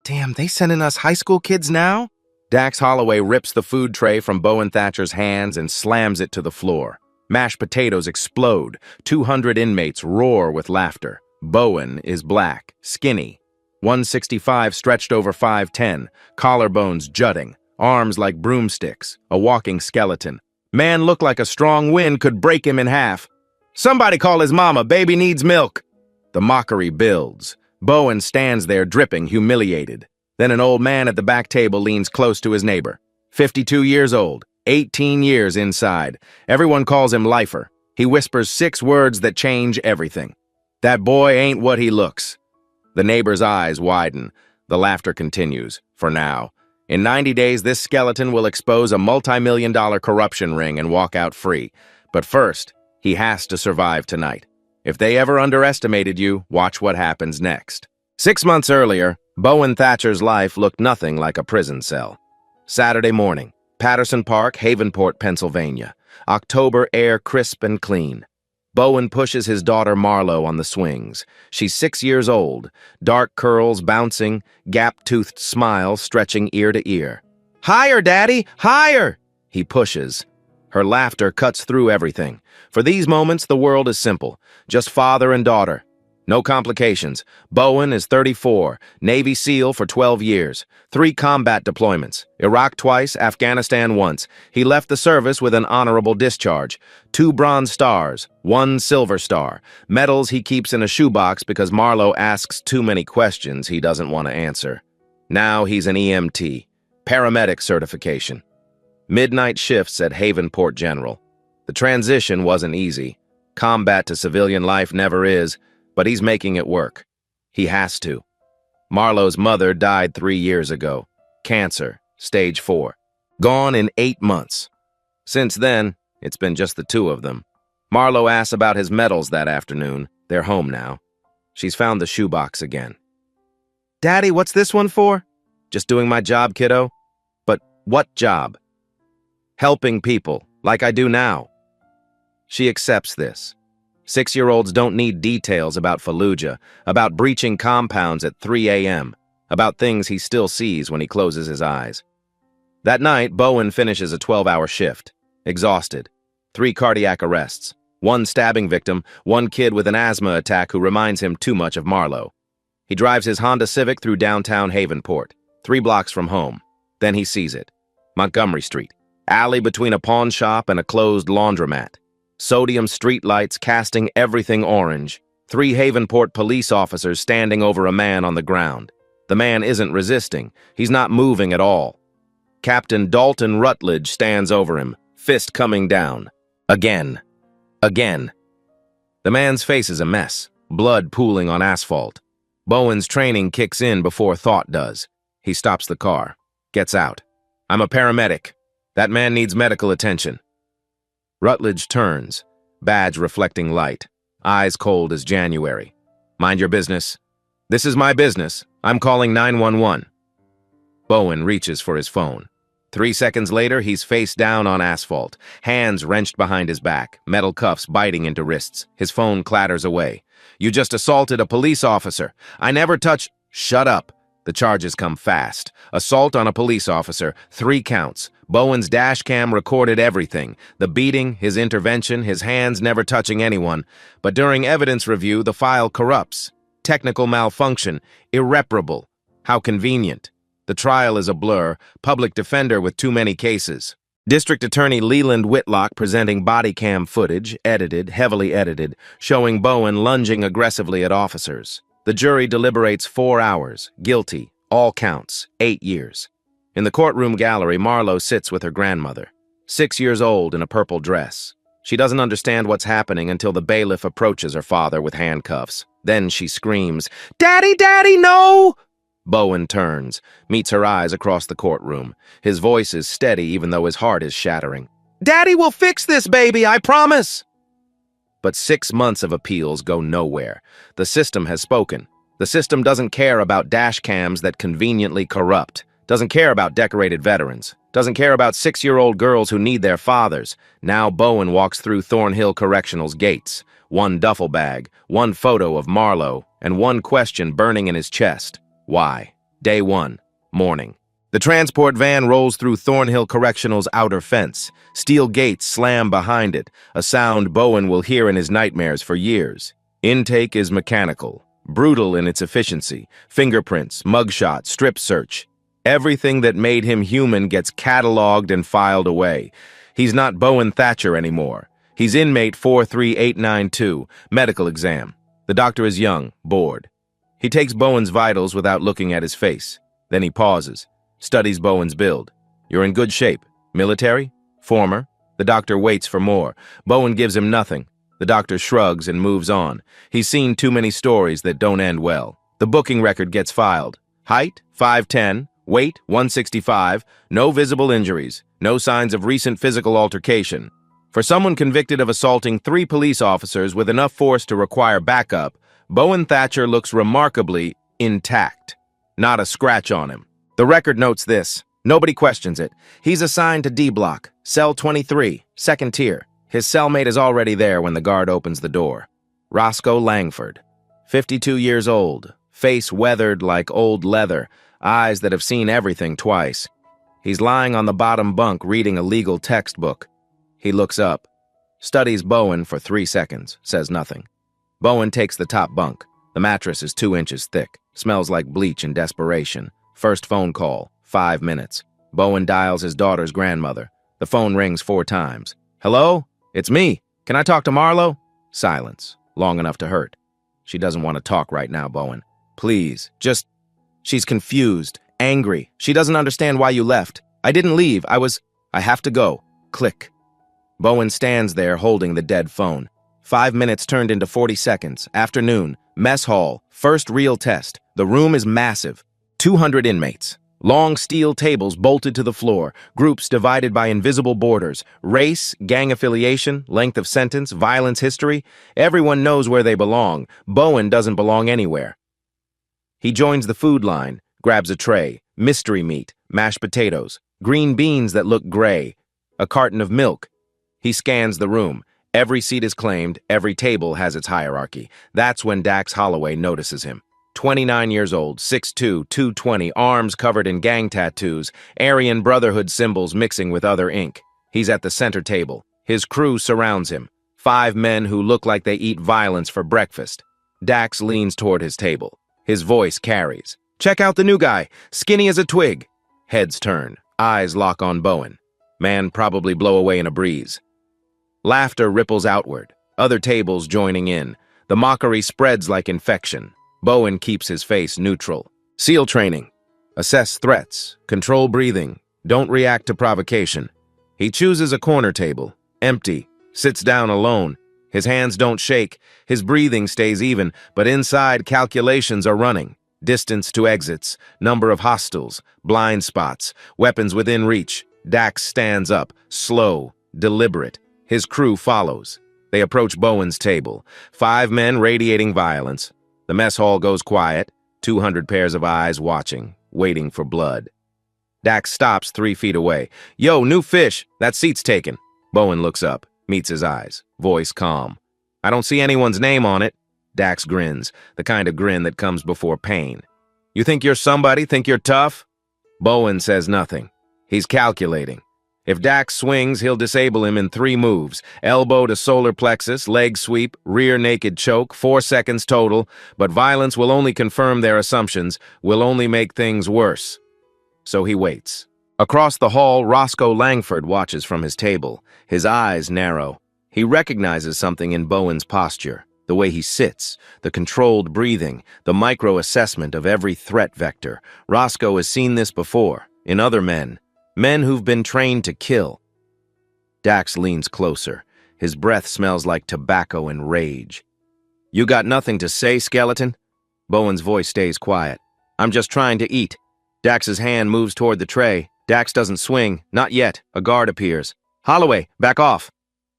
Damn, they sending us high school kids now? Dax Holloway rips the food tray from Bowen Thatcher's hands and slams it to the floor. Mashed potatoes explode. 200 inmates roar with laughter. Bowen is black, skinny. 165 stretched over 5'10", collarbones jutting, arms like broomsticks, a walking skeleton. Man looked like a strong wind could break him in half. Somebody call his mama, baby needs milk. The mockery builds. Bowen stands there dripping, humiliated. Then an old man at the back table leans close to his neighbor. 52 years old, 18 years inside. Everyone calls him Lifer. He whispers 6 words that change everything. That boy ain't what he looks. The neighbor's eyes widen. The laughter continues, for now. In 90 days, this skeleton will expose a multi-million-dollar corruption ring and walk out free. But first, he has to survive tonight. If they ever underestimated you, watch what happens next. 6 months earlier, Bowen Thatcher's life looked nothing like a prison cell. Saturday morning, Patterson Park, Havenport, Pennsylvania. October air crisp and clean. Bowen pushes his daughter Marlo on the swings. She's 6 years old, dark curls bouncing, gap-toothed smile stretching ear to ear. "Higher, Daddy, higher!" He pushes. Her laughter cuts through everything. For these moments, the world is simple. Just father and daughter. No complications. Bowen is 34, Navy SEAL for 12 years, 3 combat deployments, Iraq twice, Afghanistan once. He left the service with an honorable discharge, 2 Bronze Stars, 1 Silver Star, medals he keeps in a shoebox because Marlo asks too many questions he doesn't want to answer. Now he's an EMT, paramedic certification. Midnight shifts at Havenport General. The transition wasn't easy. Combat to civilian life never is, but he's making it work. He has to. Marlo's mother died 3 years ago. Cancer, stage 4. Gone in 8 months. Since then, it's been just the 2 of them. Marlo asks about his medals that afternoon. They're home now. She's found the shoebox again. "Daddy, what's this one for?" "Just doing my job, kiddo." "But what job?" "Helping people, like I do now." She accepts this. 6-year-olds don't need details about Fallujah, about breaching compounds at 3 a.m., about things he still sees when he closes his eyes. That night, Bowen finishes a 12-hour shift, exhausted. 3 cardiac arrests, 1 stabbing victim, 1 kid with an asthma attack who reminds him too much of Marlo. He drives his Honda Civic through downtown Havenport, 3 blocks from home. Then he sees it. Montgomery Street, alley between a pawn shop and a closed laundromat. Sodium streetlights casting everything orange. 3 Havenport police officers standing over a man on the ground. The man isn't resisting. He's not moving at all. Captain Dalton Rutledge stands over him, fist coming down. Again. Again. The man's face is a mess, blood pooling on asphalt. Bowen's training kicks in before thought does. He stops the car, gets out. "I'm a paramedic. That man needs medical attention." Rutledge turns, badge reflecting light, eyes cold as January. "Mind your business." "This is my business. I'm calling 911. Bowen reaches for his phone. 3 seconds later, he's face down on asphalt, hands wrenched behind his back, metal cuffs biting into wrists. His phone clatters away. "You just assaulted a police officer. I never touched—" "Shut up." The charges come fast. Assault on a police officer, 3 counts. Bowen's dash cam recorded everything. The beating, his intervention, his hands never touching anyone. But during evidence review, the file corrupts. Technical malfunction. Irreparable. How convenient. The trial is a blur. Public defender with too many cases. District Attorney Leland Whitlock presenting body cam footage, edited, heavily edited, showing Bowen lunging aggressively at officers. The jury deliberates 4 hours. Guilty. All counts. 8 years. In the courtroom gallery, Marlo sits with her grandmother, 6 years old in a purple dress. She doesn't understand what's happening until the bailiff approaches her father with handcuffs. Then she screams, "Daddy, Daddy, no!" Bowen turns, meets her eyes across the courtroom. His voice is steady even though his heart is shattering. "Daddy will fix this, baby, I promise!" But 6 months of appeals go nowhere. The system has spoken. The system doesn't care about dash cams that conveniently corrupt. Doesn't care about decorated veterans. Doesn't care about 6-year-old girls who need their fathers. Now Bowen walks through Thornhill Correctional's gates. 1 duffel bag, 1 photo of Marlo, and 1 question burning in his chest. Why? Day 1. Morning. The transport van rolls through Thornhill Correctional's outer fence. Steel gates slam behind it, a sound Bowen will hear in his nightmares for years. Intake is mechanical, brutal in its efficiency. Fingerprints, mugshot, strip search. Everything that made him human gets cataloged and filed away. He's not Bowen Thatcher anymore. He's inmate 43892, medical exam. The doctor is young, bored. He takes Bowen's vitals without looking at his face. Then he pauses, studies Bowen's build. You're in good shape. Military? Former? The doctor waits for more. Bowen gives him nothing. The doctor shrugs and moves on. He's seen too many stories that don't end well. The booking record gets filed. Height, 5'10", weight, 165, no visible injuries, no signs of recent physical altercation. For someone convicted of assaulting 3 police officers with enough force to require backup, Bowen Thatcher looks remarkably intact. Not a scratch on him. The record notes this. Nobody questions it. He's assigned to D block, cell 23, second tier. His cellmate is already there when the guard opens the door. Roscoe Langford, 52 years old, face weathered like old leather, eyes that have seen everything twice. He's lying on the bottom bunk reading a legal textbook. He looks up, studies Bowen for 3 seconds, says nothing. Bowen takes the top bunk. The mattress is 2 inches thick, smells like bleach and desperation. First phone call, 5 minutes. Bowen dials his daughter's grandmother. The phone rings 4 times. Hello? It's me. Can I talk to Marlo? Silence, long enough to hurt. She doesn't want to talk right now, Bowen. Please, just... She's confused, angry. She doesn't understand why you left. I didn't leave. I have to go. Click. Bowen stands there holding the dead phone. 5 minutes turned into 40 seconds. Afternoon. Mess hall. First real test. The room is massive. 200 inmates. Long steel tables bolted to the floor. Groups divided by invisible borders. Race, gang affiliation, length of sentence, violence history. Everyone knows where they belong. Bowen doesn't belong anywhere. He joins the food line, grabs a tray. Mystery meat, mashed potatoes, green beans that look gray, a carton of milk. He scans the room. Every seat is claimed, every table has its hierarchy. That's when Dax Holloway notices him. 29 years old, 6'2", 220, arms covered in gang tattoos, Aryan Brotherhood symbols mixing with other ink. He's at the center table. His crew surrounds him. 5 men who look like they eat violence for breakfast. Dax leans toward his table. His voice carries. Check out the new guy, skinny as a twig. Heads turn, eyes lock on Bowen. Man probably blow away in a breeze. Laughter ripples outward, other tables joining in. The mockery spreads like infection. Bowen keeps his face neutral. SEAL training. Assess threats. Control breathing. Don't react to provocation. He chooses a corner table. Empty. Sits down alone. His hands don't shake. His breathing stays even, but inside calculations are running. Distance to exits. Number of hostiles. Blind spots. Weapons within reach. Dax stands up. Slow. Deliberate. His crew follows. They approach Bowen's table. 5 men radiating violence. The mess hall goes quiet, 200 pairs of eyes watching, waiting for blood. Dax stops 3 feet away. Yo, new fish, that seat's taken. Bowen looks up, meets his eyes, voice calm. I don't see anyone's name on it. Dax grins, the kind of grin that comes before pain. You think you're somebody, think you're tough? Bowen says nothing. He's calculating. If Dax swings, he'll disable him in 3 moves. Elbow to solar plexus, leg sweep, rear naked choke, 4 seconds total. But violence will only confirm their assumptions, will only make things worse. So he waits. Across the hall, Roscoe Langford watches from his table. His eyes narrow. He recognizes something in Bowen's posture. The way he sits, the controlled breathing, the micro-assessment of every threat vector. Roscoe has seen this before, in other men. Men who've been trained to kill. Dax leans closer. His breath smells like tobacco and rage. You got nothing to say, skeleton? Bowen's voice stays quiet. I'm just trying to eat. Dax's hand moves toward the tray. Dax doesn't swing. Not yet. A guard appears. Holloway, back off.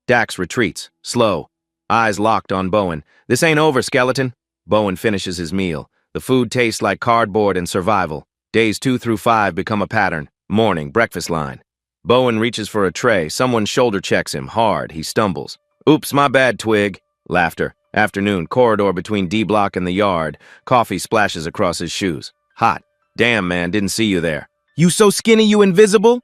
Dax retreats, slow. Eyes locked on Bowen. This ain't over, skeleton. Bowen finishes his meal. The food tastes like cardboard and survival. Days 2 through 5 become a pattern. Morning, breakfast line. Bowen reaches for a tray. Someone shoulder checks him hard. He stumbles. Oops, my bad, twig. Laughter. Afternoon, corridor between D block and the yard. Coffee splashes across his shoes. Hot. Damn, man, didn't see you there. You so skinny you invisible?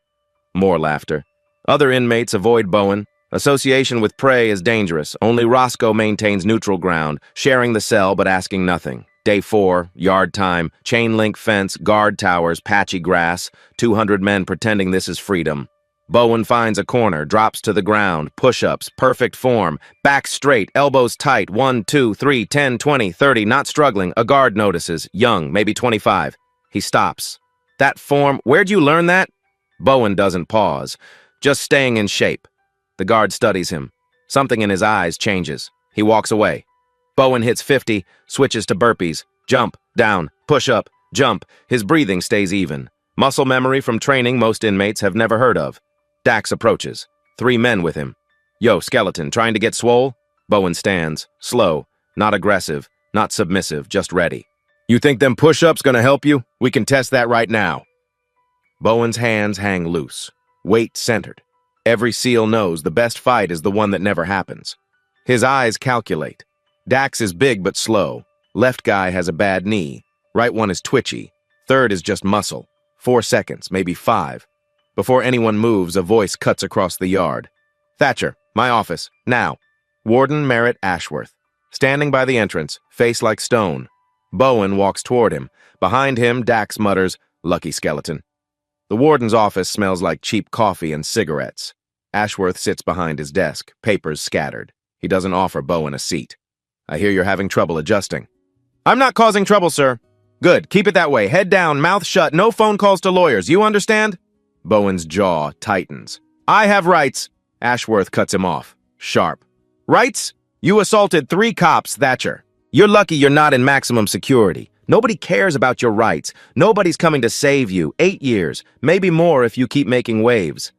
More laughter. Other inmates avoid Bowen. Association with prey is dangerous. Only Roscoe maintains neutral ground, sharing the cell but asking nothing. Day 4, yard time, chain link fence, guard towers, patchy grass, 200 men pretending this is freedom. Bowen finds a corner, drops to the ground, push-ups, perfect form, back straight, elbows tight, 1, 2, 3, 10, 20, 30, not struggling. A guard notices, young, maybe 25. He stops. That form, where'd you learn that? Bowen doesn't pause, just staying in shape. The guard studies him. Something in his eyes changes. He walks away. Bowen hits 50, switches to burpees, jump, down, push up, jump. His breathing stays even. Muscle memory from training most inmates have never heard of. Dax approaches. 3 men with him. Yo, skeleton, trying to get swole? Bowen stands, slow, not aggressive, not submissive, just ready. You think them push-ups gonna help you? We can test that right now. Bowen's hands hang loose, weight centered. Every SEAL knows the best fight is the one that never happens. His eyes calculate. Dax is big but slow. Left guy has a bad knee. Right one is twitchy. Third is just muscle. 4 seconds, maybe 5. Before anyone moves, a voice cuts across the yard. Thatcher, my office, now. Warden Merritt Ashworth. Standing by the entrance, face like stone. Bowen walks toward him. Behind him, Dax mutters, lucky skeleton. The warden's office smells like cheap coffee and cigarettes. Ashworth sits behind his desk, papers scattered. He doesn't offer Bowen a seat. I hear you're having trouble adjusting. I'm not causing trouble, sir. Good, keep it that way. Head down, mouth shut, no phone calls to lawyers. You understand? Bowen's jaw tightens. I have rights. Ashworth cuts him off. Sharp. Rights? You assaulted 3 cops, Thatcher. You're lucky you're not in maximum security. Nobody cares about your rights. Nobody's coming to save you. 8 years, maybe more if you keep making waves.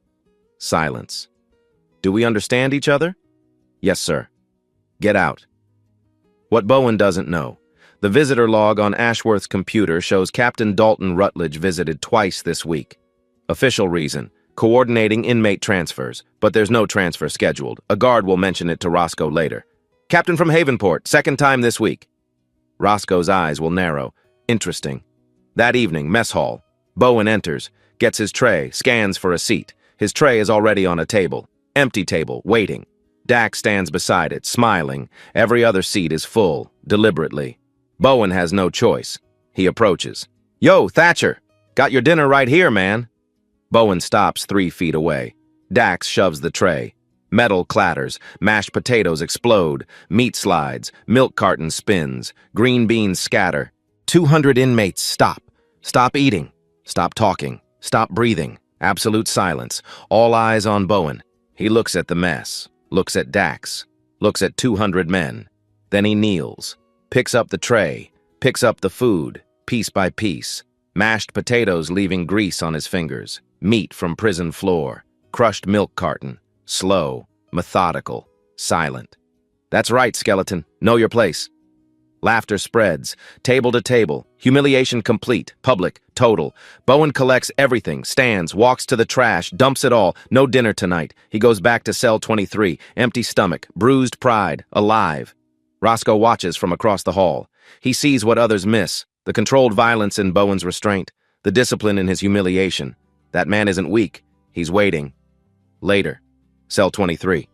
Silence. Do we understand each other? Yes, sir. Get out. What Bowen doesn't know. The visitor log on Ashworth's computer shows Captain Dalton Rutledge visited twice this week. Official reason, coordinating inmate transfers, but there's no transfer scheduled. A guard will mention it to Roscoe later. Captain from Havenport, 2nd time this week. Roscoe's eyes will narrow. Interesting. That evening, mess hall. Bowen enters, gets his tray, scans for a seat. His tray is already on a table. Empty table, waiting. Dax stands beside it, smiling. Every other seat is full, deliberately. Bowen has no choice. He approaches. Yo, Thatcher! Got your dinner right here, man. Bowen stops 3 feet away. Dax shoves the tray. Metal clatters, mashed potatoes explode, meat slides, milk carton spins, green beans scatter. 200 inmates stop. Stop eating. Stop talking. Stop breathing. Absolute silence. All eyes on Bowen. He looks at the mess, looks at Dax, looks at 200 men. Then he kneels, picks up the tray, picks up the food, piece by piece. Mashed potatoes leaving grease on his fingers, meat from prison floor, crushed milk carton. Slow, methodical, silent. That's right, skeleton. Know your place. Laughter spreads, table to table, humiliation complete, public, total. Bowen collects everything, stands, walks to the trash, dumps it all. No dinner tonight. He goes back to cell 23, empty stomach, bruised pride, alive. Roscoe watches from across the hall. He sees what others miss, the controlled violence in Bowen's restraint, the discipline in his humiliation. That man isn't weak. He's waiting. Later. Cell 23.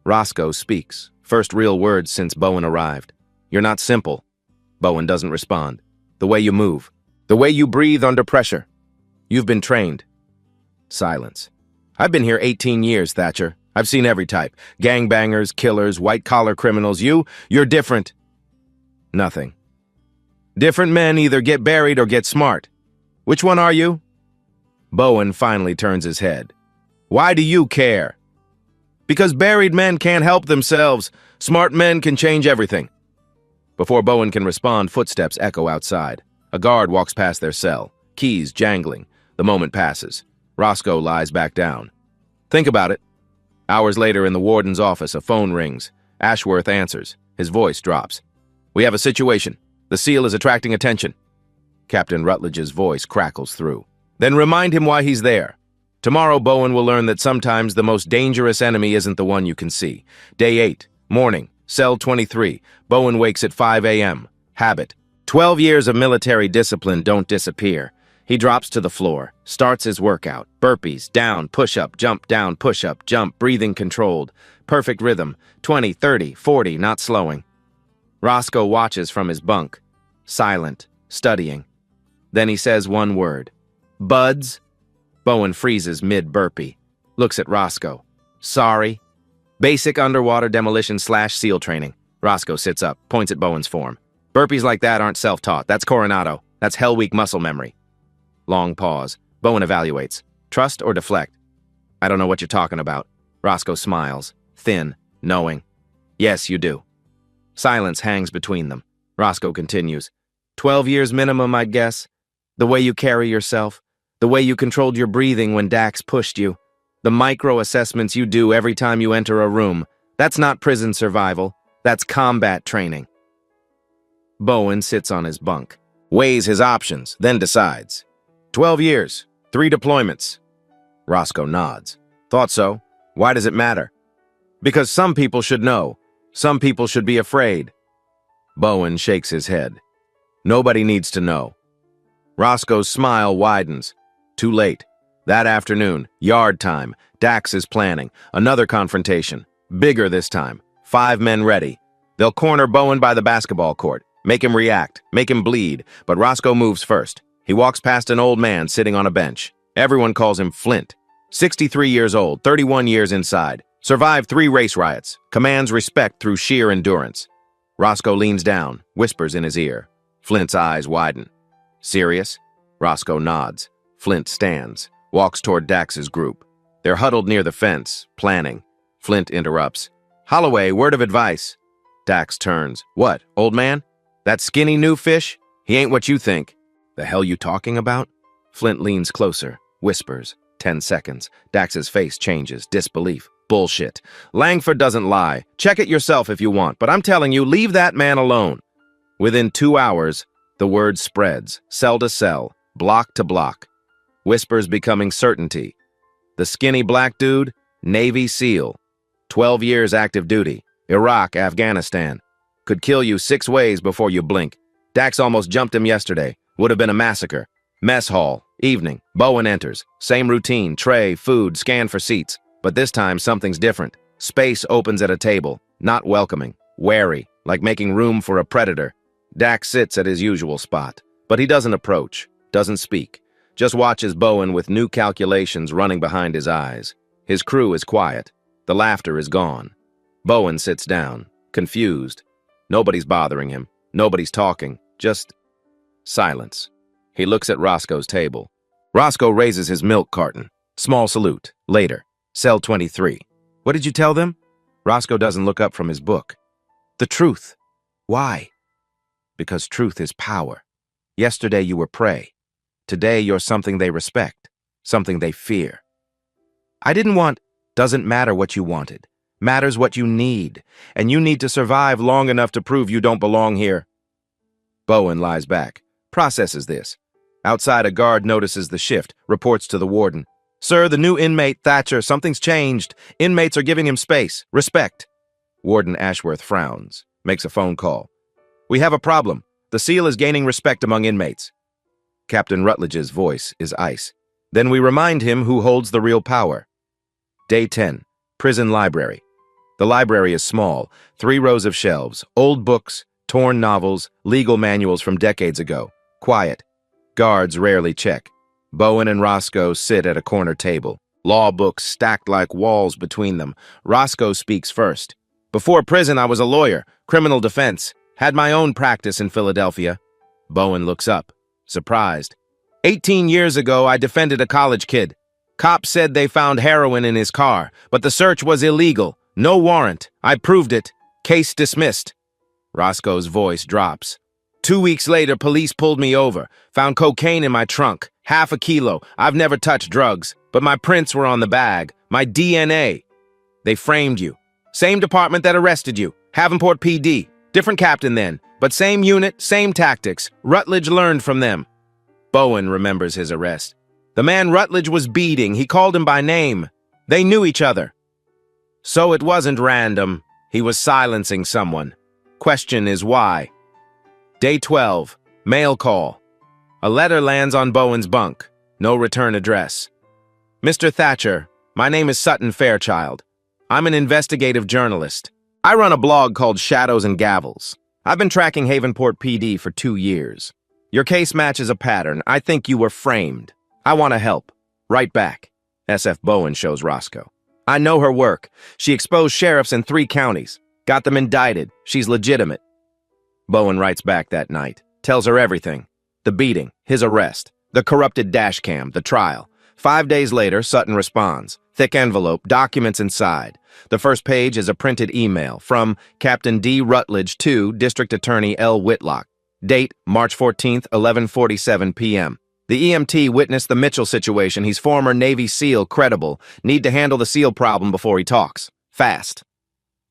Roscoe speaks. First real words since Bowen arrived. You're not simple. Bowen doesn't respond. The way you move. The way you breathe under pressure. You've been trained. Silence. I've been here 18 years, Thatcher. I've seen every type. Gangbangers, killers, white-collar criminals. You're different. Nothing. Different men either get buried or get smart. Which one are you? Bowen finally turns his head. Why do you care? Because buried men can't help themselves. Smart men can change everything. Before Bowen can respond, footsteps echo outside. A guard walks past their cell, keys jangling. The moment passes. Roscoe lies back down. Think about it. Hours later in the warden's office, a phone rings. Ashworth answers. His voice drops. We have a situation. The SEAL is attracting attention. Captain Rutledge's voice crackles through. Then remind him why he's there. Tomorrow, Bowen will learn that sometimes the most dangerous enemy isn't the one you can see. Day 8, morning, cell 23. Bowen wakes at 5 a.m. Habit. 12 years of military discipline don't disappear. He drops to the floor, starts his workout. Burpees, down, push-up, jump, down, push-up, jump, breathing controlled. Perfect rhythm, 20, 30, 40, not slowing. Roscoe watches from his bunk, silent, studying. Then he says one word. Buds? Bowen freezes mid-burpee, looks at Roscoe. Sorry. Basic underwater demolition/SEAL training. Roscoe sits up, points at Bowen's form. Burpees like that aren't self-taught. That's Coronado. That's Hell Week muscle memory. Long pause. Bowen evaluates. Trust or deflect? I don't know what you're talking about. Roscoe smiles, thin, knowing. Yes, you do. Silence hangs between them. Roscoe continues. 12 years minimum, I'd guess. The way you carry yourself. The way you controlled your breathing when Dax pushed you. The micro-assessments you do every time you enter a room. That's not prison survival. That's combat training. Bowen sits on his bunk, weighs his options, then decides. 12 years, 3 deployments. Roscoe nods. Thought so. Why does it matter? Because some people should know. Some people should be afraid. Bowen shakes his head. Nobody needs to know. Roscoe's smile widens. Too late. That afternoon, yard time. Dax is planning. Another confrontation. Bigger this time. 5 men ready. They'll corner Bowen by the basketball court. Make him react. Make him bleed. But Roscoe moves first. He walks past an old man sitting on a bench. Everyone calls him Flint. 63 years old, 31 years inside. Survived 3 race riots. Commands respect through sheer endurance. Roscoe leans down, whispers in his ear. Flint's eyes widen. Serious? Roscoe nods. Flint stands, walks toward Dax's group. They're huddled near the fence, planning. Flint interrupts. Holloway, word of advice. Dax turns. What, old man? That skinny new fish? He ain't what you think. The hell you talking about? Flint leans closer, whispers. 10 seconds. Dax's face changes, disbelief. Bullshit. Langford doesn't lie. Check it yourself if you want, but I'm telling you, leave that man alone. Within 2 hours, the word spreads, cell to cell, block to block. Whispers becoming certainty. The skinny black dude, Navy SEAL. 12 years active duty. Iraq, Afghanistan. Could kill you 6 ways before you blink. Dax almost jumped him yesterday. Would have been a massacre. Mess hall. Evening. Bowen enters. Same routine. Tray, food, scan for seats. But this time, something's different. Space opens at a table. Not welcoming. Wary. Like making room for a predator. Dax sits at his usual spot. But he doesn't approach. Doesn't speak. Just watches Bowen with new calculations running behind his eyes. His crew is quiet. The laughter is gone. Bowen sits down. Confused. Nobody's bothering him. Nobody's talking. Just silence. He looks at Roscoe's table. Roscoe raises his milk carton. Small salute. Later. Cell 23. What did you tell them? Roscoe doesn't look up from his book. The truth. Why? Because truth is power. Yesterday you were prey. Today you're something they respect. Something they fear. I didn't want... Doesn't matter what you wanted. Matters what you need. And you need to survive long enough to prove you don't belong here. Bowen lies back. Processes this. Outside, a guard notices the shift, reports to the warden. Sir, the new inmate, Thatcher, something's changed. Inmates are giving him space. Respect. Warden Ashworth frowns, makes a phone call. We have a problem. The SEAL is gaining respect among inmates. Captain Rutledge's voice is ice. Then we remind him who holds the real power. Day 10. Prison library. The library is small, 3 rows of shelves, old books, torn novels, legal manuals from decades ago. Quiet. Guards rarely check. Bowen and Roscoe sit at a corner table. Law books stacked like walls between them. Roscoe speaks first. Before prison, I was a lawyer, criminal defense. Had my own practice in Philadelphia. Bowen looks up, surprised. 18 years ago, I defended a college kid. Cops said they found heroin in his car, but the search was illegal. No warrant. I proved it. Case dismissed. Roscoe's voice drops. 2 weeks later, police pulled me over. Found cocaine in my trunk. Half a kilo. I've never touched drugs. But my prints were on the bag. My DNA. They framed you. Same department that arrested you. Havenport PD. Different captain then. But same unit, same tactics. Rutledge learned from them. Bowen remembers his arrest. The man Rutledge was beating, he called him by name. They knew each other. So it wasn't random. He was silencing someone. Question is why. Day 12. Mail call. A letter lands on Bowen's bunk. No return address. Mr. Thatcher, my name is Sutton Fairchild. I'm an investigative journalist. I run a blog called Shadows and Gavels. I've been tracking Havenport PD for 2 years. Your case matches a pattern. I think you were framed. I want to help. Right back. SF Bowen shows Roscoe. I know her work. She exposed sheriffs in 3 counties. Got them indicted. She's legitimate. Bowen writes back that night. Tells her everything. The beating, his arrest, the corrupted dash cam, the trial. 5 days later, Sutton responds. Thick envelope, documents inside. The first page is a printed email from Captain D. Rutledge to District Attorney L. Whitlock. Date, March 14th, 11:47 p.m. The EMT witnessed the Mitchell situation. He's former Navy SEAL, credible. Need to handle the SEAL problem before he talks. Fast.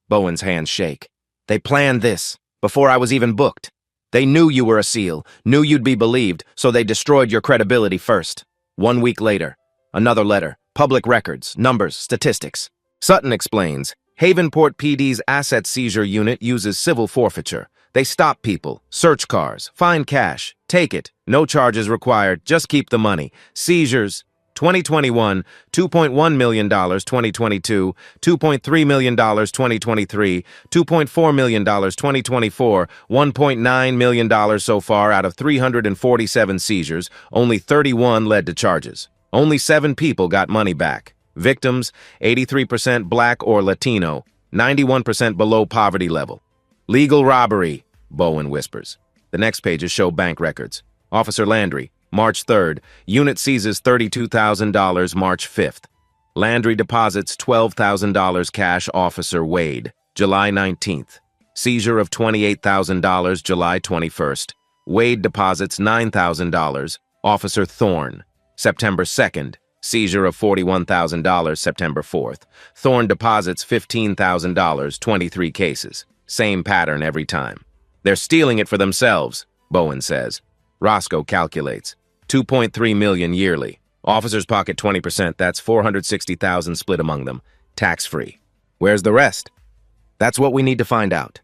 Bowen's hands shake. They planned this, before I was even booked. They knew you were a SEAL, knew you'd be believed, so they destroyed your credibility first. 1 week later, another letter, public records, numbers, statistics. Sutton explains, Havenport PD's asset seizure unit uses civil forfeiture. They stop people, search cars, find cash, take it, no charges required, just keep the money. Seizures, 2021, $2.1 million, 2022, $2.3 million, 2023, $2.4 million, 2024, $1.9 million so far out of 347 seizures. Only 31 led to charges. Only 7 people got money back. Victims, 83% Black or Latino, 91% below poverty level. Legal robbery, Bowen whispers. The next pages show bank records. Officer Landry, March 3rd, unit seizes $32,000 March 5th. Landry deposits $12,000 cash. Officer Wade, July 19th. Seizure of $28,000 July 21st. Wade deposits $9,000. Officer Thorne, September 2nd. Seizure of $41,000 September 4th. Thorne deposits $15,000, 23 cases. Same pattern every time. They're stealing it for themselves, Bowen says. Roscoe calculates. $2.3 million yearly. Officers pocket 20%. That's $460,000 split among them. Tax-free. Where's the rest? That's what we need to find out.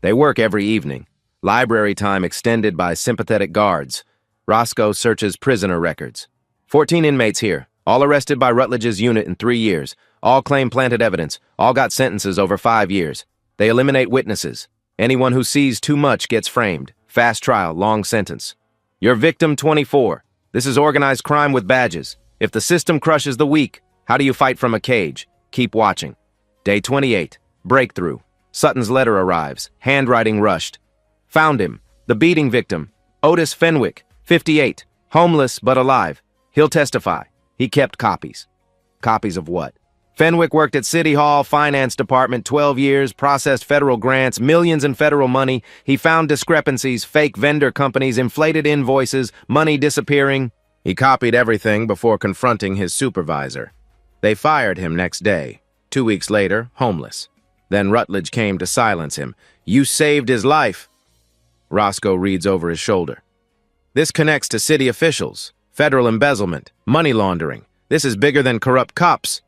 They work every evening. Library time extended by sympathetic guards. Roscoe searches prisoner records. 14 inmates here, all arrested by Rutledge's unit in 3 years. All claim planted evidence. All got sentences over 5 years. They eliminate witnesses. Anyone who sees too much gets framed. Fast trial, long sentence. Your victim 24. This is organized crime with badges. If the system crushes the weak, how do you fight from a cage? Keep watching. Day 28. Breakthrough. Sutton's letter arrives. Handwriting rushed. Found him. The beating victim. Otis Fenwick, 58. Homeless but alive. He'll testify. He kept copies. Copies of what? Fenwick worked at City Hall, Finance Department, 12 years, processed federal grants, millions in federal money. He found discrepancies, fake vendor companies, inflated invoices, money disappearing. He copied everything before confronting his supervisor. They fired him next day. 2 weeks later, homeless. Then Rutledge came to silence him. You saved his life. Roscoe reads over his shoulder. This connects to city officials, federal embezzlement, money laundering. This is bigger than corrupt cops.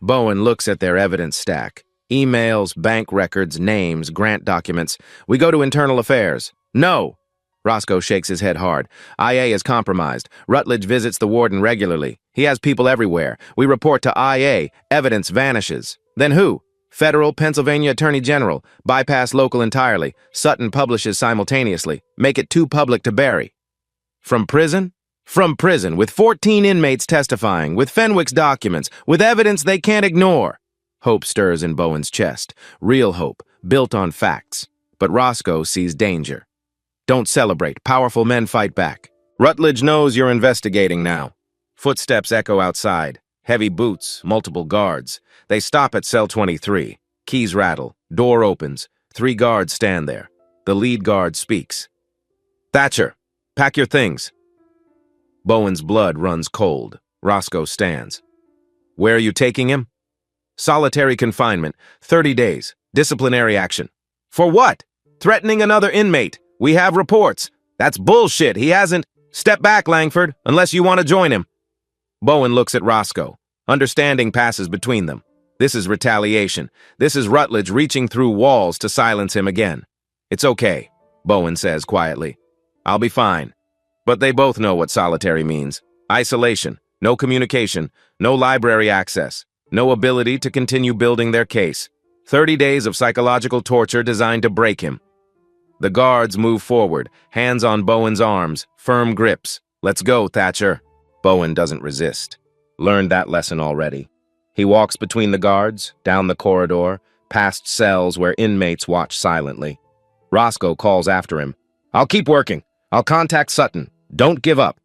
Bowen looks at their evidence stack. Emails, bank records, names, grant documents. We go to internal affairs. No! Roscoe shakes his head hard. IA is compromised. Rutledge visits the warden regularly. He has people everywhere. We report to IA. Evidence vanishes. Then who? Federal, Pennsylvania Attorney General. Bypass local entirely. Sutton publishes simultaneously. Make it too public to bury. From prison? From prison, with 14 inmates testifying, with Fenwick's documents, with evidence they can't ignore. Hope stirs in Bowen's chest. Real hope, built on facts. But Roscoe sees danger. Don't celebrate. Powerful men fight back. Rutledge knows you're investigating now. Footsteps echo outside. Heavy boots, multiple guards. They stop at cell 23. Keys rattle. Door opens. 3 guards stand there. The lead guard speaks. Thatcher, pack your things. Bowen's blood runs cold. Roscoe stands. Where are you taking him? Solitary confinement, 30 days, disciplinary action. For what? Threatening another inmate. We have reports. That's bullshit. He hasn't. Step back, Langford, unless you want to join him. Bowen looks at Roscoe. Understanding passes between them. This is retaliation. This is Rutledge reaching through walls to silence him again. It's okay, Bowen says quietly. I'll be fine. But they both know what solitary means. Isolation, no communication, no library access, no ability to continue building their case. 30 days of psychological torture designed to break him. The guards move forward, hands on Bowen's arms, firm grips. "Let's go, Thatcher." Bowen doesn't resist. Learned that lesson already. He walks between the guards, down the corridor, past cells where inmates watch silently. Roscoe calls after him. "I'll keep working. I'll contact Sutton. Don't give up."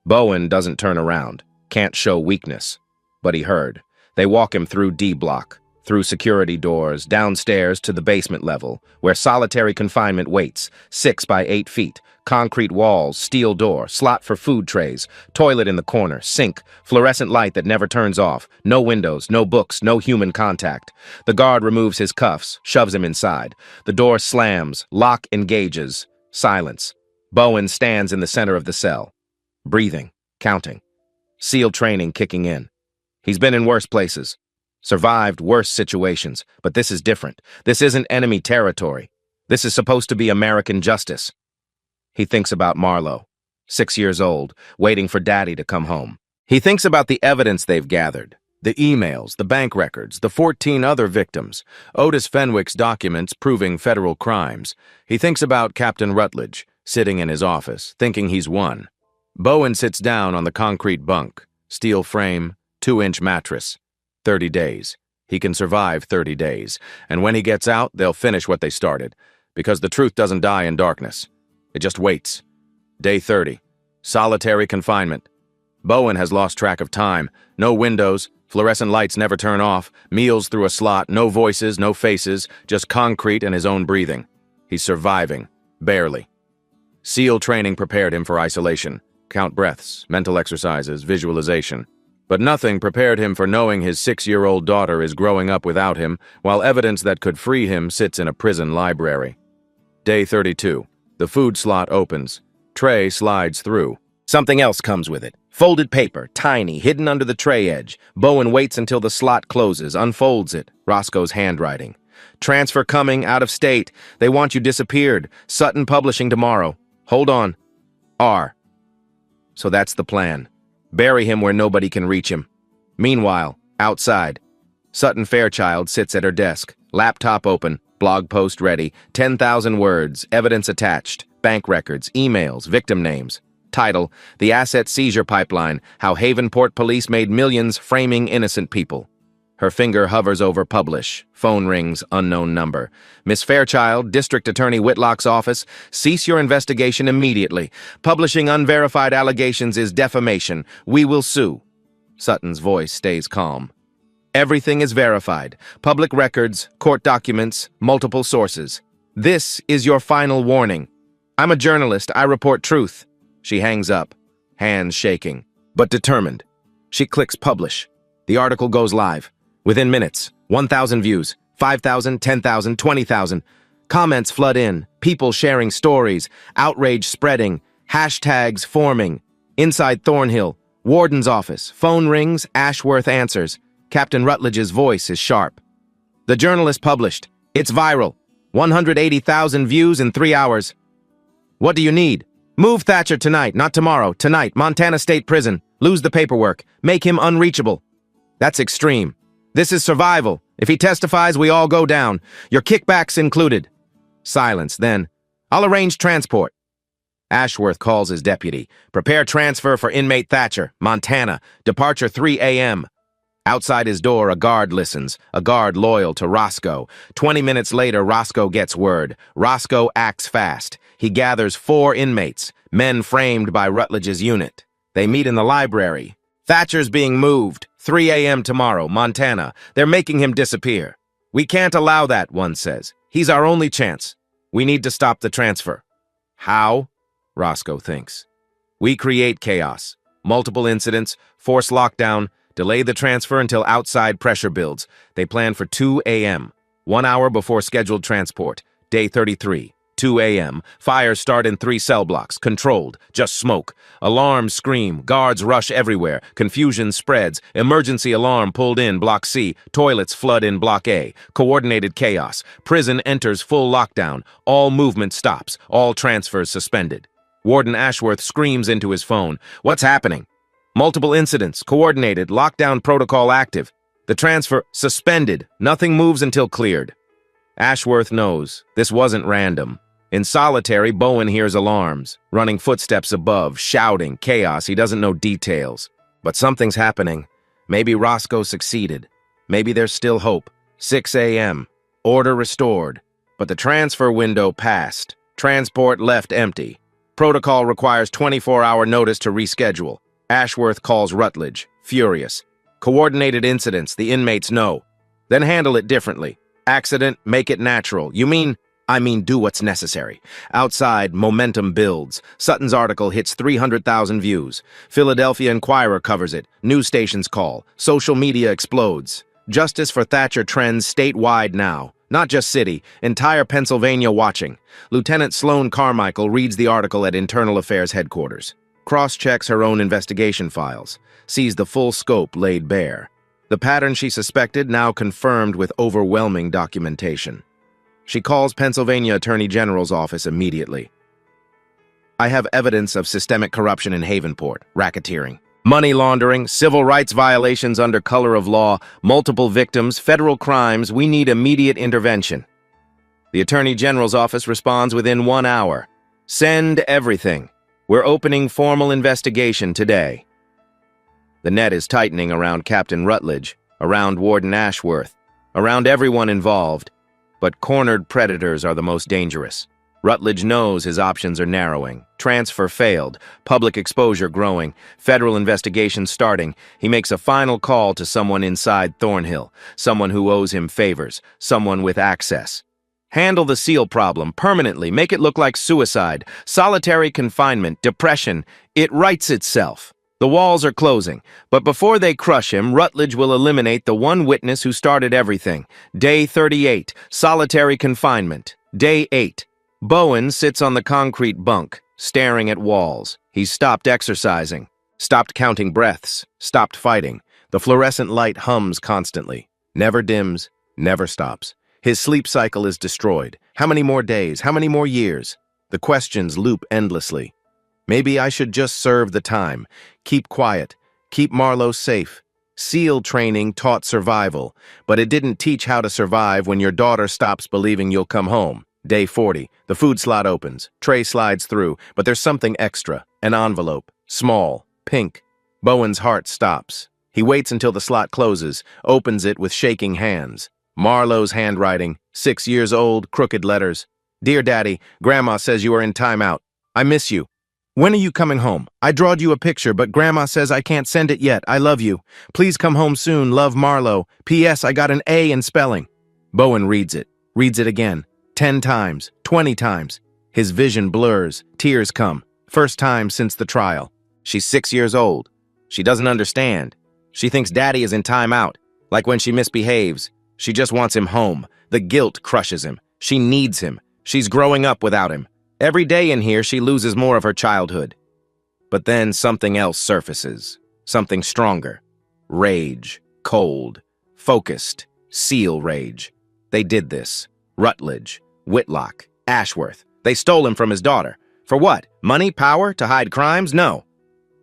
Bowen doesn't turn around, can't show weakness. But he heard. They walk him through D block, through security doors, downstairs to the basement level, where solitary confinement waits, 6 by 8 feet, concrete walls, steel door, slot for food trays, toilet in the corner, sink, fluorescent light that never turns off, no windows, no books, no human contact. The guard removes his cuffs, shoves him inside. The door slams, lock engages. Silence. Bowen stands in the center of the cell, breathing, counting. SEAL training kicking in. He's been in worse places, survived worse situations, but this is different. This isn't enemy territory. This is supposed to be American justice. He thinks about Marlowe, 6 years old, waiting for Daddy to come home. He thinks about the evidence they've gathered, the emails, the bank records, the 14 other victims, Otis Fenwick's documents proving federal crimes. He thinks about Captain Rutledge, sitting in his office, thinking he's won. Bowen sits down on the concrete bunk, steel frame, 2-inch mattress. 30 days. He can survive 30 days, and when he gets out, they'll finish what they started, because the truth doesn't die in darkness. It just waits. Day 30. Solitary confinement. Bowen has lost track of time. No windows, fluorescent lights never turn off, meals through a slot, no voices, no faces, just concrete and his own breathing. He's surviving. Barely. SEAL training prepared him for isolation. Count breaths, mental exercises, visualization. But nothing prepared him for knowing his 6-year-old daughter is growing up without him, while evidence that could free him sits in a prison library. Day 32. The food slot opens. Tray slides through. Something else comes with it. Folded paper, tiny, hidden under the tray edge. Bowen waits until the slot closes, unfolds it. Roscoe's handwriting. "Transfer coming, out of state. They want you disappeared. Sutton Publishing tomorrow. Hold on. R." So that's the plan. Bury him where nobody can reach him. Meanwhile, outside, Sutton Fairchild sits at her desk, laptop open, blog post ready, 10,000 words, evidence attached, bank records, emails, victim names. Title, "The Asset Seizure Pipeline, How Havenport Police Made Millions Framing Innocent People." Her finger hovers over publish. Phone rings, unknown number. "Miss Fairchild, District Attorney Whitlock's office. Cease your investigation immediately. Publishing unverified allegations is defamation. We will sue." Sutton's voice stays calm. "Everything is verified. Public records, court documents, multiple sources. This is your final warning. I'm a journalist. I report truth." She hangs up, hands shaking, but determined. She clicks publish. The article goes live. Within minutes, 1,000 views, 5,000, 10,000, 20,000. Comments flood in, people sharing stories, outrage spreading, hashtags forming. Inside Thornhill, warden's office, phone rings, Ashworth answers. Captain Rutledge's voice is sharp. "The journalist published. It's viral. 180,000 views in 3 hours. What do you need? Move Thatcher tonight, not tomorrow. Tonight, Montana State Prison. Lose the paperwork. Make him unreachable." That's extreme. This is survival. If he testifies, we all go down. Your kickbacks included. Silence, then. "I'll arrange transport." Ashworth calls his deputy. "Prepare transfer for inmate Thatcher, Montana. Departure 3 a.m. Outside his door, a guard listens, a guard loyal to Roscoe. 20 minutes later, Roscoe gets word. Roscoe acts fast. He gathers 4 inmates, men framed by Rutledge's unit. They meet in the library. "Thatcher's being moved. 3 a.m. tomorrow, Montana. They're making him disappear." "We can't allow that," one says. "He's our only chance. We need to stop the transfer." "How?" Roscoe thinks. "We create chaos. Multiple incidents, force lockdown, delay the transfer until outside pressure builds. They plan for 2 a.m., 1 hour before scheduled transport. Day 33, 2 a.m. Fires start in 3 cell blocks, controlled, just smoke. Alarms scream, guards rush everywhere, confusion spreads, emergency alarm pulled in Block C, toilets flood in Block A, coordinated chaos. Prison enters full lockdown, all movement stops, all transfers suspended. Warden Ashworth screams into his phone. What's happening? Multiple incidents, coordinated, lockdown protocol active. The transfer suspended. Nothing moves until cleared. Ashworth knows this wasn't random. In solitary, Bowen hears alarms, running footsteps above, shouting, chaos. He doesn't know details. But something's happening. Maybe Roscoe succeeded. Maybe there's still hope. 6 a.m. Order restored. But the transfer window passed. Transport left empty. Protocol requires 24-hour notice to reschedule. Ashworth calls Rutledge, furious. Coordinated incidents, the inmates know. Then handle it differently. Accident, make it natural. I mean do what's necessary. Outside, momentum builds. Sutton's article hits 300,000 views. Philadelphia Inquirer covers it. News stations call. Social media explodes. Justice for Thatcher trends statewide now. Not just city, entire Pennsylvania watching. Lieutenant Sloan Carmichael reads the article at Internal Affairs headquarters. Cross-checks her own investigation files. Sees the full scope laid bare. The pattern she suspected now confirmed with overwhelming documentation. She calls Pennsylvania Attorney General's office immediately. I have evidence of systemic corruption in Havenport, racketeering, money laundering, civil rights violations under color of law, multiple victims, federal crimes. We need immediate intervention. The Attorney General's office responds within 1 hour. Send everything. We're opening formal investigation today. The net is tightening around Captain Rutledge, around Warden Ashworth, around everyone involved. But cornered predators are the most dangerous. Rutledge knows his options are narrowing. Transfer failed, public exposure growing, federal investigation starting. He makes a final call to someone inside Thornhill, someone who owes him favors, someone with access. Handle the SEAL problem permanently, make it look like suicide, solitary confinement, depression. It writes itself. The walls are closing, but before they crush him, Rutledge will eliminate the one witness who started everything. Day 38, solitary confinement. Day 8. Bowen sits on the concrete bunk, staring at walls. He's stopped exercising, stopped counting breaths, stopped fighting. The fluorescent light hums constantly, never dims, never stops. His sleep cycle is destroyed. How many more days? How many more years? The questions loop endlessly. Maybe I should just serve the time. Keep quiet. Keep Marlowe safe. SEAL training taught survival, but it didn't teach how to survive when your daughter stops believing you'll come home. Day 40. The food slot opens. Tray slides through, but there's something extra. An envelope. Small. Pink. Bowen's heart stops. He waits until the slot closes, opens it with shaking hands. Marlowe's handwriting. 6 years old, crooked letters. Dear Daddy, Grandma says you are in timeout. I miss you. When are you coming home? I drawed you a picture, but Grandma says I can't send it yet. I love you. Please come home soon. Love, Marlowe. P.S. I got an A in spelling. Bowen reads it again. 10 times, 20 times. His vision blurs. Tears come. First time since the trial. She's 6 years old. She doesn't understand. She thinks Daddy is in timeout, like when she misbehaves. She just wants him home. The guilt crushes him. She needs him. She's growing up without him. Every day in here, she loses more of her childhood. But then something else surfaces. Something stronger. Rage. Cold. Focused. SEAL rage. They did this. Rutledge. Whitlock. Ashworth. They stole him from his daughter. For what? Money? Power? To hide crimes? No.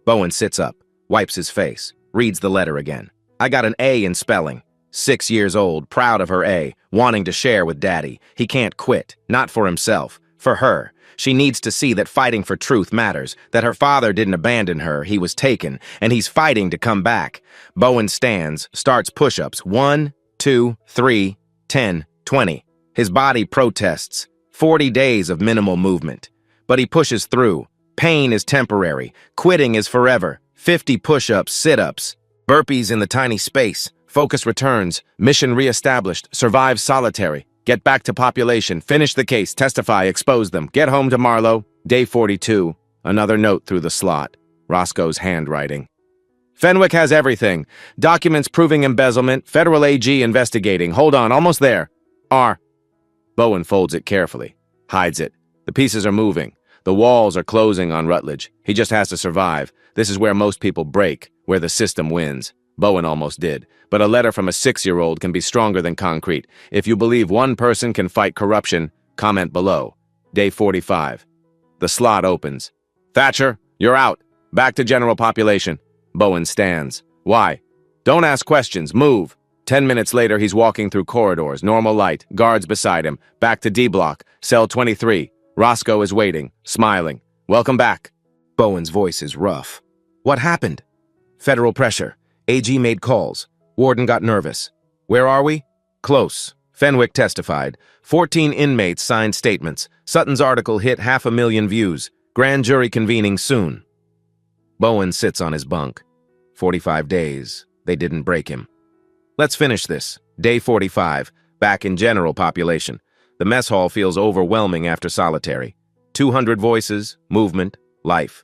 Bowen sits up. Wipes his face. Reads the letter again. I got an A in spelling. 6 years old. Proud of her A. Wanting to share with Daddy. He can't quit. Not for himself. For her. She needs to see that fighting for truth matters, that her father didn't abandon her, he was taken, and he's fighting to come back. Bowen stands, starts push-ups. 1, 2, 3, 10, 20. His body protests. 40 days of minimal movement. But he pushes through. Pain is temporary. Quitting is forever. 50 push-ups, sit-ups. Burpees in the tiny space. Focus returns. Mission reestablished. Survive solitary. Get back to population, finish the case, testify, expose them, get home to Marlowe. Day 42, another note through the slot. Roscoe's handwriting. Fenwick has everything. Documents proving embezzlement, federal AG investigating. Hold on, almost there. R. Bowen folds it carefully, hides it. The pieces are moving. The walls are closing on Rutledge. He just has to survive. This is where most people break, where the system wins. Bowen almost did. But a letter from a 6-year-old can be stronger than concrete. If you believe one person can fight corruption, comment below. Day 45. The slot opens. Thatcher, you're out. Back to general population. Bowen stands. Why? Don't ask questions. Move. 10 minutes later, he's walking through corridors, normal light, guards beside him. Back to D block, cell 23. Roscoe is waiting, smiling. Welcome back. Bowen's voice is rough. What happened? Federal pressure. AG made calls. Warden got nervous. Where are we? Close. Fenwick testified. 14 inmates signed statements. Sutton's article hit 500,000 views. Grand jury convening soon. Bowen sits on his bunk. 45 days. They didn't break him. Let's finish this. Day 45. Back in general population. The mess hall feels overwhelming after solitary. 200 voices, movement, life.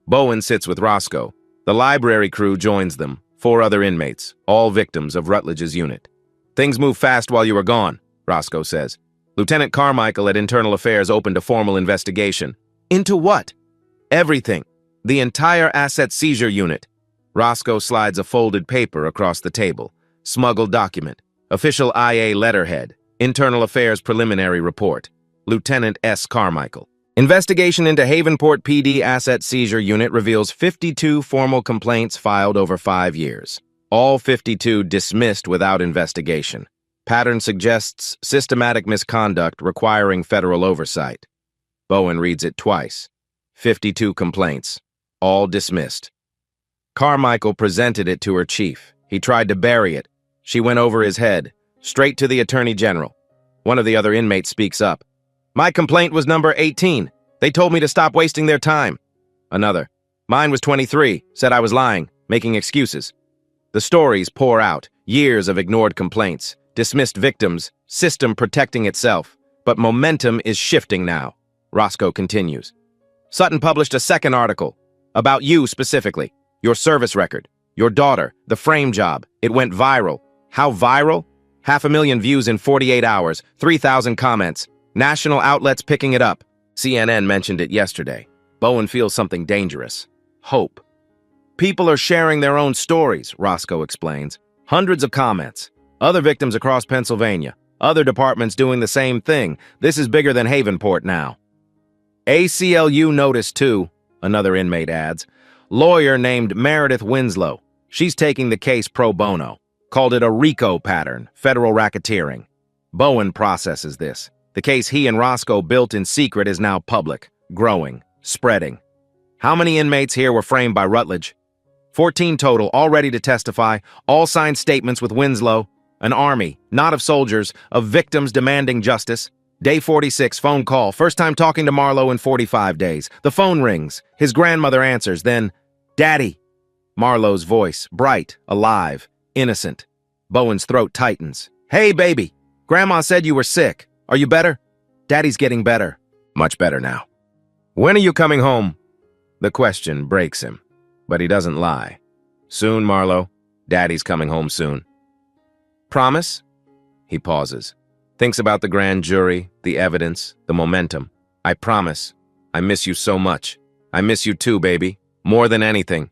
Bowen sits with Roscoe. The library crew joins them. 4 other inmates, all victims of Rutledge's unit. Things move fast while you were gone, Roscoe says. Lieutenant Carmichael at Internal Affairs opened a formal investigation. Into what? Everything. The entire asset seizure unit. Roscoe slides a folded paper across the table. Smuggled document. Official IA letterhead. Internal Affairs preliminary report. Lieutenant S. Carmichael. Investigation into Havenport PD asset seizure unit reveals 52 formal complaints filed over 5 years. All 52 dismissed without investigation. Pattern suggests systematic misconduct requiring federal oversight. Bowen reads it twice. 52 complaints. All dismissed. Carmichael presented it to her chief. He tried to bury it. She went over his head, straight to the Attorney General. One of the other inmates speaks up. My complaint was number 18. They told me to stop wasting their time. Another. Mine was 23. Said I was lying, making excuses. The stories pour out. Years of ignored complaints. Dismissed victims. System protecting itself. But momentum is shifting now. Roscoe continues. Sutton published a second article. About you specifically. Your service record. Your daughter. The frame job. It went viral. How viral? 500,000 views in 48 hours. 3,000 comments. National outlets picking it up. CNN mentioned it yesterday. Bowen feels something dangerous. Hope. People are sharing their own stories, Roscoe explains. Hundreds of comments. Other victims across Pennsylvania. Other departments doing the same thing. This is bigger than Havenport now. ACLU noticed too, another inmate adds. Lawyer named Meredith Winslow. She's taking the case pro bono. Called it a RICO pattern, federal racketeering. Bowen processes this. The case he and Roscoe built in secret is now public, growing, spreading. How many inmates here were framed by Rutledge? 14 total, all ready to testify, all signed statements with Winslow. An army, not of soldiers, of victims demanding justice. Day 46, phone call. First time talking to Marlowe in 45 days. The phone rings. His grandmother answers, then, Daddy. Marlowe's voice, bright, alive, innocent. Bowen's throat tightens. Hey, baby. Grandma said you were sick. Are you better? Daddy's getting better. Much better now. When are you coming home? The question breaks him, but he doesn't lie. Soon, Marlowe. Daddy's coming home soon. Promise? He pauses. Thinks about the grand jury, the evidence, the momentum. I promise. I miss you so much. I miss you too, baby. More than anything.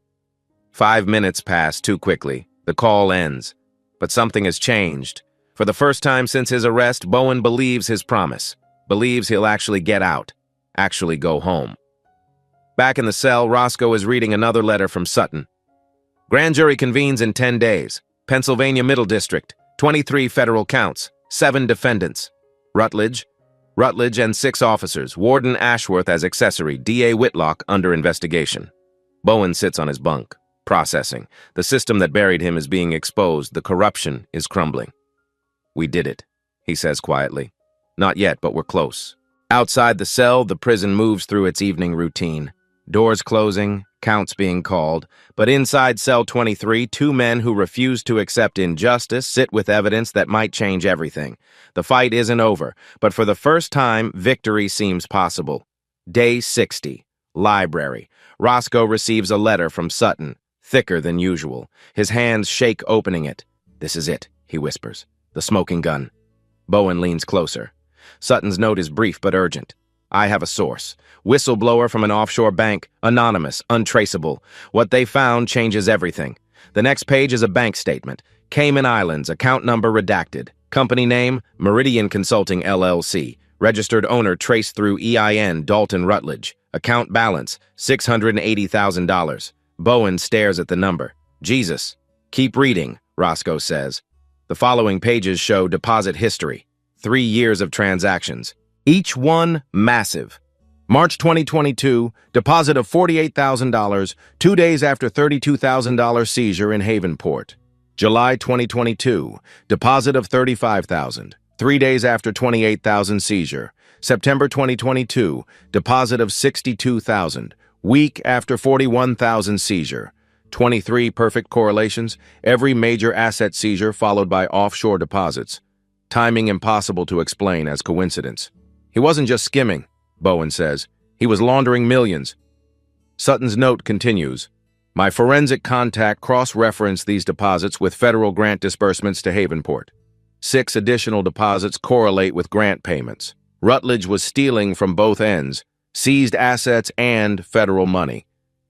5 minutes pass too quickly. The call ends. But something has changed. For the first time since his arrest, Bowen believes his promise. Believes he'll actually get out. Actually go home. Back in the cell, Roscoe is reading another letter from Sutton. Grand jury convenes in 10 days. Pennsylvania Middle District. 23 federal counts. 7 defendants. Rutledge and 6 officers. Warden Ashworth as accessory. D.A. Whitlock under investigation. Bowen sits on his bunk. Processing. The system that buried him is being exposed. The corruption is crumbling. We did it, he says quietly. Not yet, but we're close. Outside the cell, the prison moves through its evening routine. Doors closing, counts being called. But inside cell 23, 2 men who refuse to accept injustice sit with evidence that might change everything. The fight isn't over, but for the first time, victory seems possible. Day 60. Library. Roscoe receives a letter from Sutton. Thicker than usual. His hands shake opening it. This is it, he whispers. The smoking gun. Bowen leans closer. Sutton's note is brief but urgent. I have a source. Whistleblower from an offshore bank. Anonymous. Untraceable. What they found changes everything. The next page is a bank statement. Cayman Islands. Account number redacted. Company name, Meridian Consulting LLC. Registered owner traced through EIN, Dalton Rutledge. Account balance, $680,000. Bowen stares at the number. Jesus. Keep reading, Roscoe says. The following pages show deposit history. 3 years of transactions. Each one massive. March 2022, deposit of $48,000, 2 days after $32,000 seizure in Havenport. July 2022, deposit of $35,000, 3 days after $28,000 seizure. September 2022, deposit of $62,000, week after $41,000 seizure. 23 perfect correlations, every major asset seizure followed by offshore deposits. Timing impossible to explain as coincidence. He wasn't just skimming, Bowen says. He was laundering millions. Sutton's note continues. My forensic contact cross-referenced these deposits with federal grant disbursements to Havenport. 6 additional deposits correlate with grant payments. Rutledge was stealing from both ends, seized assets and federal money.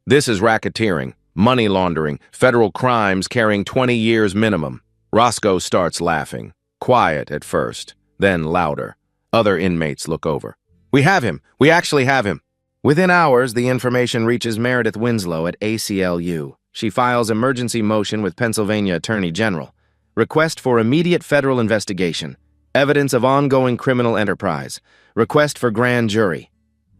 This is racketeering, money laundering, federal crimes carrying 20 years minimum. Roscoe starts laughing, quiet at first, then louder. Other inmates look over. We have him. We actually have him. Within hours, the information reaches Meredith Winslow at ACLU. She files emergency motion with Pennsylvania Attorney General. Request for immediate federal investigation. Evidence of ongoing criminal enterprise. Request for grand jury.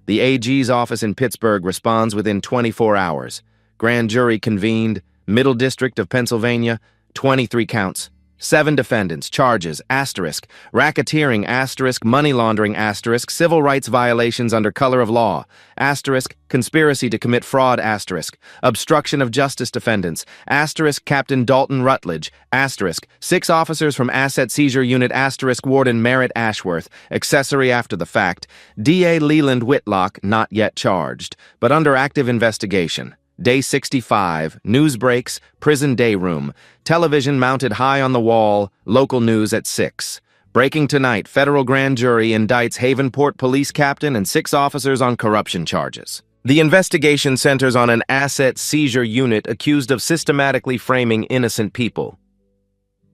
The AG's office in Pittsburgh responds within 24 hours. Grand jury convened. Middle District of Pennsylvania. 23 counts. 7 defendants, charges, asterisk, racketeering, asterisk, money laundering, asterisk, civil rights violations under color of law, asterisk, conspiracy to commit fraud, asterisk, obstruction of justice defendants, asterisk, Captain Dalton Rutledge, asterisk, 6 officers from Asset Seizure Unit, asterisk, Warden Merritt Ashworth, accessory after the fact, DA Leland Whitlock, not yet charged, but under active investigation. Day 65, news breaks, prison day room, television mounted high on the wall, local news at 6. Breaking tonight, federal grand jury indicts Havenport police captain and 6 officers on corruption charges. The investigation centers on an asset seizure unit accused of systematically framing innocent people.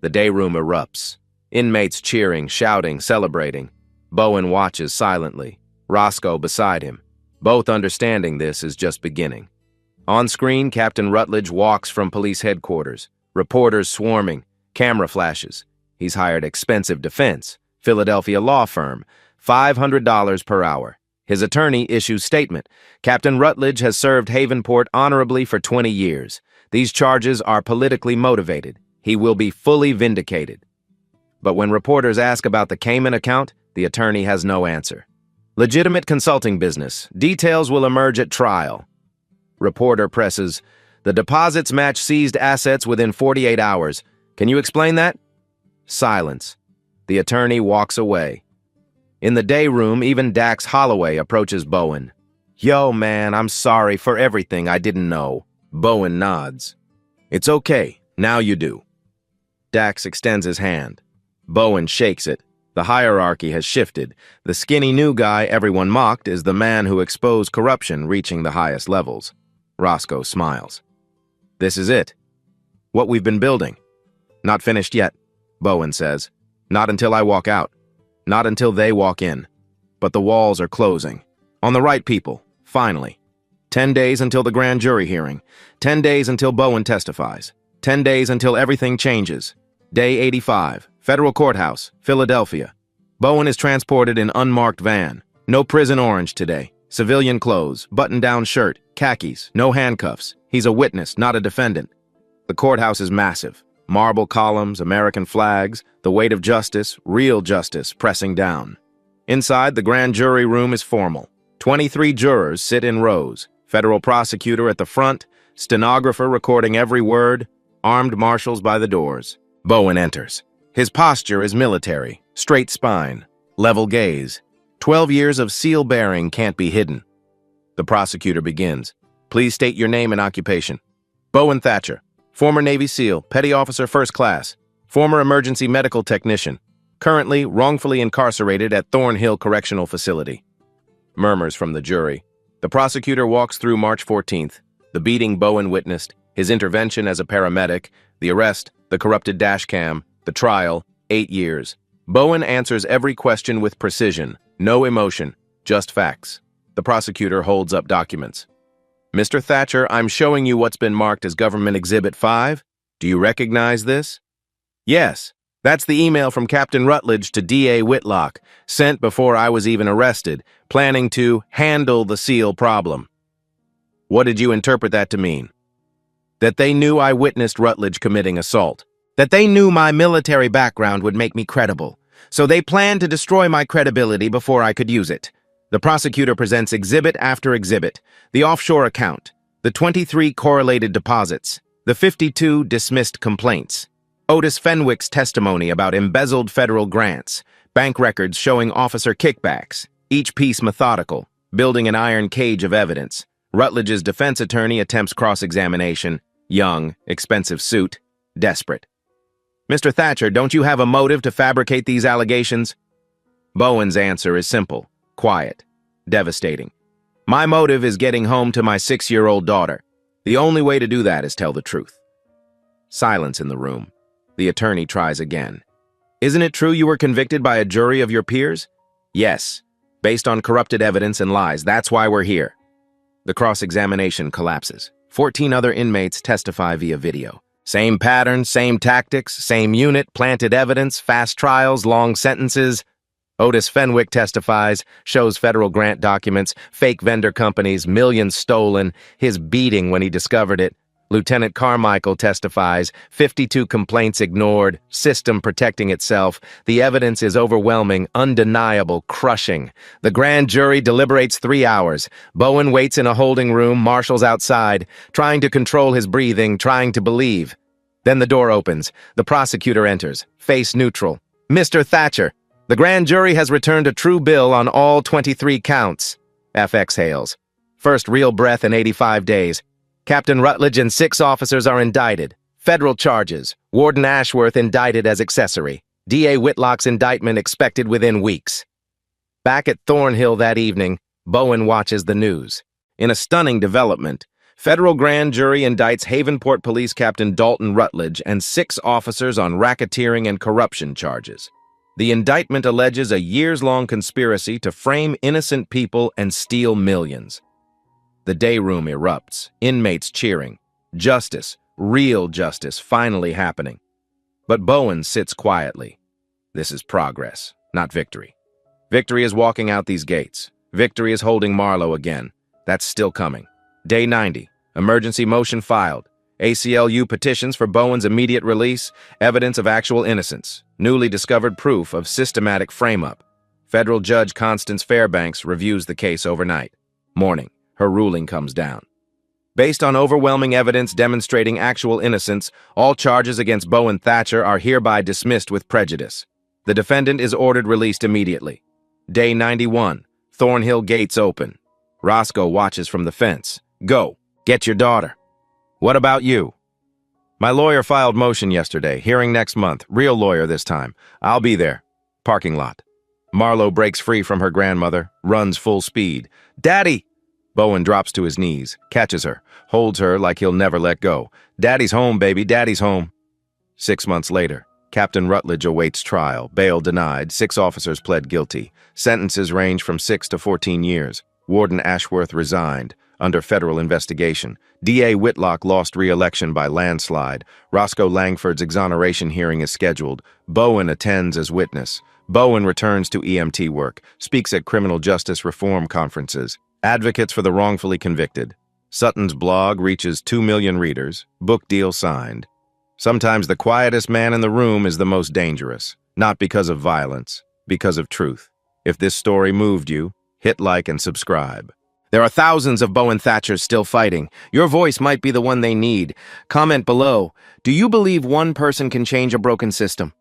The day room erupts. Inmates cheering, shouting, celebrating. Bowen watches silently, Roscoe beside him. Both understanding this is just beginning. On screen, Captain Rutledge walks from police headquarters. Reporters swarming, camera flashes. He's hired expensive defense, Philadelphia law firm, $500 per hour. His attorney issues statement. Captain Rutledge has served Havenport honorably for 20 years. These charges are politically motivated. He will be fully vindicated. But when reporters ask about the Cayman account, the attorney has no answer. Legitimate consulting business. Details will emerge at trial. Reporter presses, the deposits match seized assets within 48 hours. Can you explain that? Silence. The attorney walks away. In the day room, even Dax Holloway approaches Bowen. Yo, man, I'm sorry for everything I didn't know. Bowen nods. It's okay, now you do. Dax extends his hand. Bowen shakes it. The hierarchy has shifted. The skinny new guy everyone mocked is the man who exposed corruption reaching the highest levels. Roscoe smiles. This is it. What we've been building. Not finished yet, Bowen says. Not until I walk out. Not until they walk in. But the walls are closing. On the right people, finally. 10 days until the grand jury hearing. 10 days until Bowen testifies. 10 days until everything changes. Day 85, Federal Courthouse, Philadelphia. Bowen is transported in unmarked van. No prison orange today. Civilian clothes, button-down shirt, khakis, no handcuffs. He's a witness, not a defendant. The courthouse is massive. Marble columns, American flags, the weight of justice, real justice, pressing down. Inside, the grand jury room is formal. 23 jurors sit in rows. Federal prosecutor at the front, stenographer recording every word, armed marshals by the doors. Bowen enters. His posture is military, straight spine, level gaze. 12 years of seal bearing can't be hidden. The prosecutor begins. Please state your name and occupation. Bowen Thatcher, former Navy SEAL, Petty Officer First Class, former emergency medical technician, currently wrongfully incarcerated at Thornhill Correctional Facility. Murmurs from the jury. The prosecutor walks through March 14th, the beating Bowen witnessed, his intervention as a paramedic, the arrest, the corrupted dash cam, the trial, 8 years. Bowen answers every question with precision, no emotion, just facts. The prosecutor holds up documents. Mr. Thatcher, I'm showing you what's been marked as Government Exhibit 5. Do you recognize this? Yes, that's the email from Captain Rutledge to D.A. Whitlock, sent before I was even arrested, planning to handle the SEAL problem. What did you interpret that to mean? That they knew I witnessed Rutledge committing assault. That they knew my military background would make me credible. So they planned to destroy my credibility before I could use it. The prosecutor presents exhibit after exhibit: the offshore account, the 23 correlated deposits, the 52 dismissed complaints, Otis Fenwick's testimony about embezzled federal grants, bank records showing officer kickbacks, each piece methodical, building an iron cage of evidence. Rutledge's defense attorney attempts cross-examination. Young, expensive suit, desperate. Mr. Thatcher, don't you have a motive to fabricate these allegations? Bowen's answer is simple, quiet, devastating. My motive is getting home to my 6-year-old daughter. The only way to do that is tell the truth. Silence in the room. The attorney tries again. Isn't it true you were convicted by a jury of your peers? Yes, based on corrupted evidence and lies. That's why we're here. The cross-examination collapses. 14 other inmates testify via video. Same pattern, same tactics, same unit, planted evidence, fast trials, long sentences. Otis Fenwick testifies, shows federal grant documents, fake vendor companies, millions stolen, his beating when he discovered it. Lieutenant Carmichael testifies, 52 complaints ignored, system protecting itself. The evidence is overwhelming, undeniable, crushing. The grand jury deliberates 3 hours. Bowen waits in a holding room, marshals outside, trying to control his breathing, trying to believe. Then the door opens. The prosecutor enters, face neutral. Mr. Thatcher, the grand jury has returned a true bill on all 23 counts. F exhales. First real breath in 85 days. Captain Rutledge and 6 officers are indicted. Federal charges. Warden Ashworth indicted as accessory. D.A. Whitlock's indictment expected within weeks. Back at Thornhill that evening, Bowen watches the news. In a stunning development, federal grand jury indicts Havenport Police Captain Dalton Rutledge and 6 officers on racketeering and corruption charges. The indictment alleges a years-long conspiracy to frame innocent people and steal millions. The day room erupts, inmates cheering. Justice, real justice, finally happening. But Bowen sits quietly. This is progress, not victory. Victory is walking out these gates. Victory is holding Marlowe again. That's still coming. Day 90, emergency motion filed. ACLU petitions for Bowen's immediate release, evidence of actual innocence. Newly discovered proof of systematic frame-up. Federal Judge Constance Fairbanks reviews the case overnight. Morning. Her ruling comes down. Based on overwhelming evidence demonstrating actual innocence, all charges against Bowen Thatcher are hereby dismissed with prejudice. The defendant is ordered released immediately. Day 91. Thornhill gates open. Roscoe watches from the fence. Go. Get your daughter. What about you? My lawyer filed motion yesterday. Hearing next month. Real lawyer this time. I'll be there. Parking lot. Marlowe breaks free from her grandmother. Runs full speed. Daddy! Bowen drops to his knees, catches her, holds her like he'll never let go. Daddy's home, baby, daddy's home. 6 months later, Captain Rutledge awaits trial. Bail denied. 6 officers pled guilty. Sentences range from 6 to 14 years. Warden Ashworth resigned. Under federal investigation. D.A. Whitlock lost re-election by landslide. Roscoe Langford's exoneration hearing is scheduled. Bowen attends as witness. Bowen returns to EMT work, speaks at criminal justice reform conferences. Advocates for the wrongfully convicted. Sutton's blog reaches 2 million readers. Book deal signed. Sometimes the quietest man in the room is the most dangerous. Not because of violence, because of truth. If this story moved you, hit like and subscribe. There are thousands of Bowen Thatchers still fighting. Your voice might be the one they need. Comment below. Do you believe one person can change a broken system?